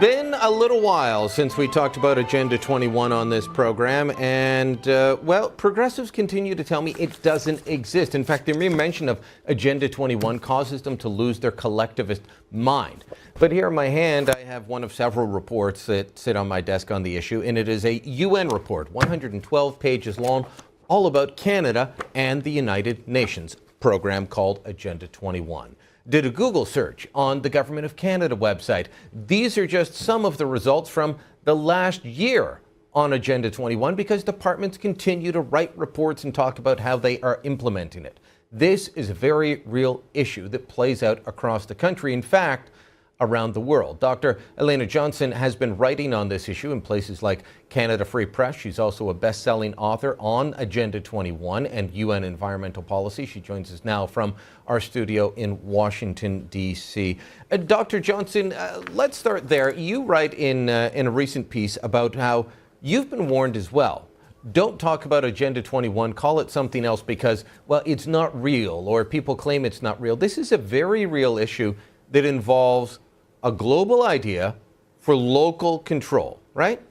Been a little while since we talked about Agenda 21 on this program, and, well, progressives continue to tell me it doesn't exist. In fact, the mere mention of Agenda 21 causes them to lose their collectivist mind. But here in my hand, I have one of several reports that sit on my desk on the issue, and it is a UN report, 112 pages long, all about Canada and the United Nations, program called Agenda 21. Did a Google search on the Government of Canada website. These are just some of the results from the last year on Agenda 21 because departments continue to write reports and talk about how they are implementing it. This is a very real issue that plays out across the country. In fact, around the world. Dr. Elena Johnson has been writing on this issue in places like Canada Free Press. She's also a best-selling author on Agenda 21 and UN environmental policy. She joins us now from our studio in Washington, D.C. Dr. Johnson, let's start there. You write in a recent piece about how you've been warned as well. Don't talk about Agenda 21, call it something else because, well, it's not real or people claim it's not real. This is a very real issue that involves a global idea for local control, right?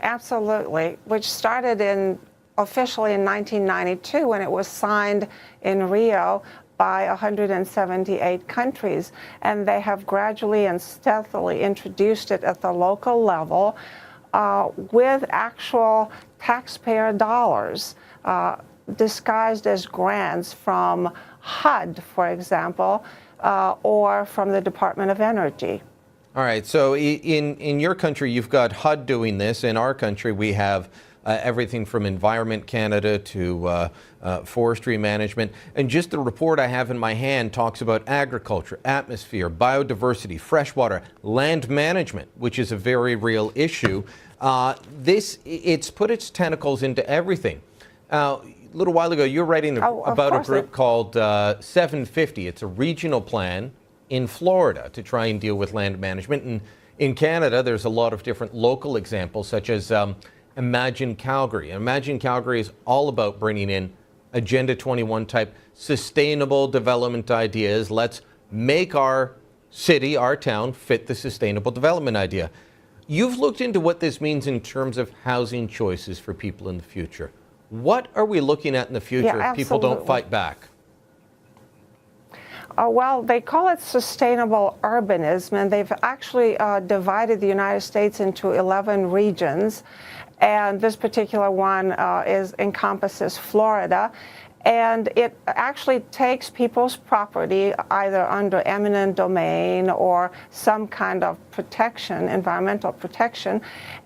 Absolutely, which started officially in 1992 when it was signed in Rio by 178 countries. And they have gradually and stealthily introduced it at the local level with actual taxpayer dollars disguised as grants from HUD, for example, or from the Department of Energy. All right, so in your country, you've got HUD doing this. In our country, we have everything from Environment Canada to forestry management. And just the report I have in my hand talks about agriculture, atmosphere, biodiversity, freshwater, land management, which is a very real issue. It's put its tentacles into everything. A little while ago, you were writing about a group called 750. It's a regional plan in Florida to try and deal with land management. And in Canada, there's a lot of different local examples, such as Imagine Calgary. And Imagine Calgary is all about bringing in Agenda 21 type sustainable development ideas. Let's make our city, our town, fit the sustainable development idea. You've looked into what this means in terms of housing choices for people in the future. What are we looking at in the future if people don't fight back? Well, they call it sustainable urbanism, and they've actually divided the United States into 11 regions. And this particular one encompasses Florida. And it actually takes people's property either under eminent domain or some kind of protection, environmental protection,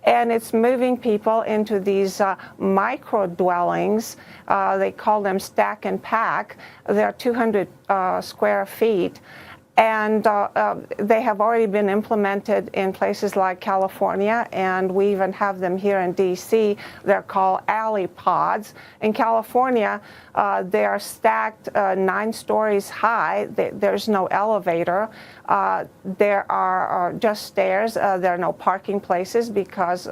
and it's moving people into these micro dwellings. They call them stack and pack. They're 200 square feet. And they have already been implemented in places like California, and we even have them here in D.C. They're called alley pods. In California, they are stacked 9 stories high. There's no elevator. There are just stairs. There are no parking places because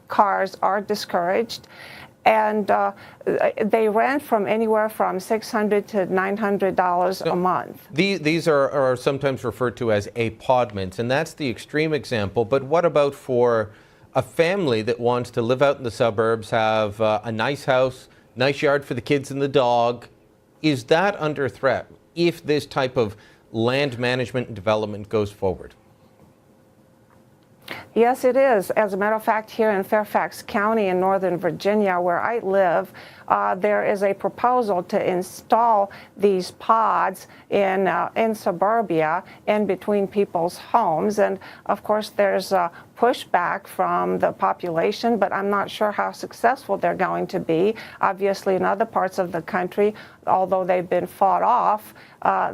cars are discouraged. And they rent from anywhere from $600 to $900 a month. These are sometimes referred to as apartments, and that's the extreme example. But what about for a family that wants to live out in the suburbs, have a nice house, nice yard for the kids and the dog? Is that under threat if this type of land management and development goes forward? Yes, it is. As a matter of fact, here in Fairfax County in Northern Virginia, where I live, there is a proposal to install these pods in suburbia in between people's homes. And of course, there's pushback from the population, but I'm not sure how successful they're going to be. Obviously, in other parts of the country, although they've been fought off,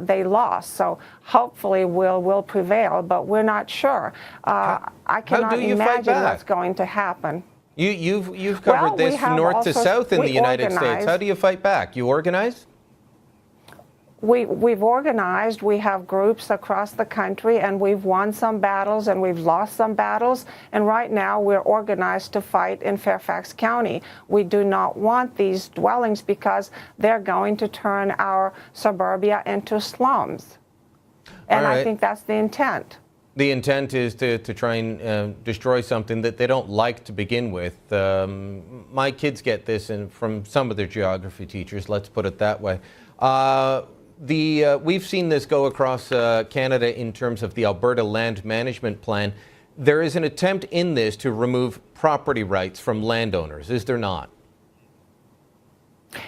they lost. So hopefully we'll prevail, but we're not sure. I cannot imagine what's going to happen. You've covered this north to south in the United States. How do you fight back? You organize? We've organized. We have groups across the country, and we've won some battles and we've lost some battles. And right now we're organized to fight in Fairfax County. We do not want these dwellings because they're going to turn our suburbia into slums. And I think that's the intent. The intent is to try and destroy something that they don't like to begin with. My kids get this from some of their geography teachers, let's put it that way. We've seen this go across Canada in terms of the Alberta Land Management Plan. There is an attempt in this to remove property rights from landowners, is there not?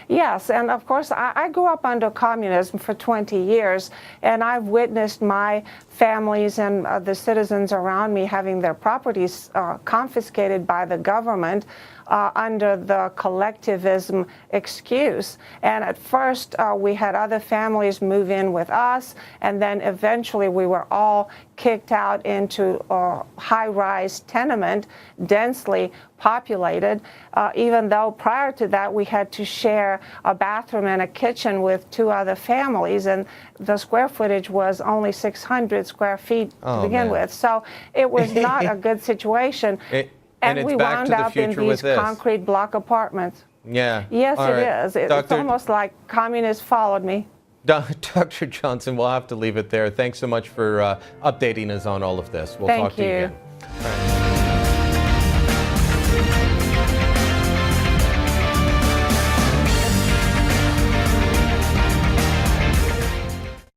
Yes, and of course, I grew up under communism for 20 years, and I've witnessed my families and the citizens around me having their properties confiscated by the government under the collectivism excuse. And at first, we had other families move in with us, and then eventually we were all kicked out into a high-rise tenement, densely populated, even though prior to that we had to share a bathroom and a kitchen with 2 other families, and the square footage was only 600 square feet to begin with. So it was not a good situation. And we wound up in these concrete block apartments. Yeah. Yes, it is. It's almost like communists followed me. Dr. Johnson, we'll have to leave it there. Thanks so much for updating us on all of this. We'll talk to you again. All right.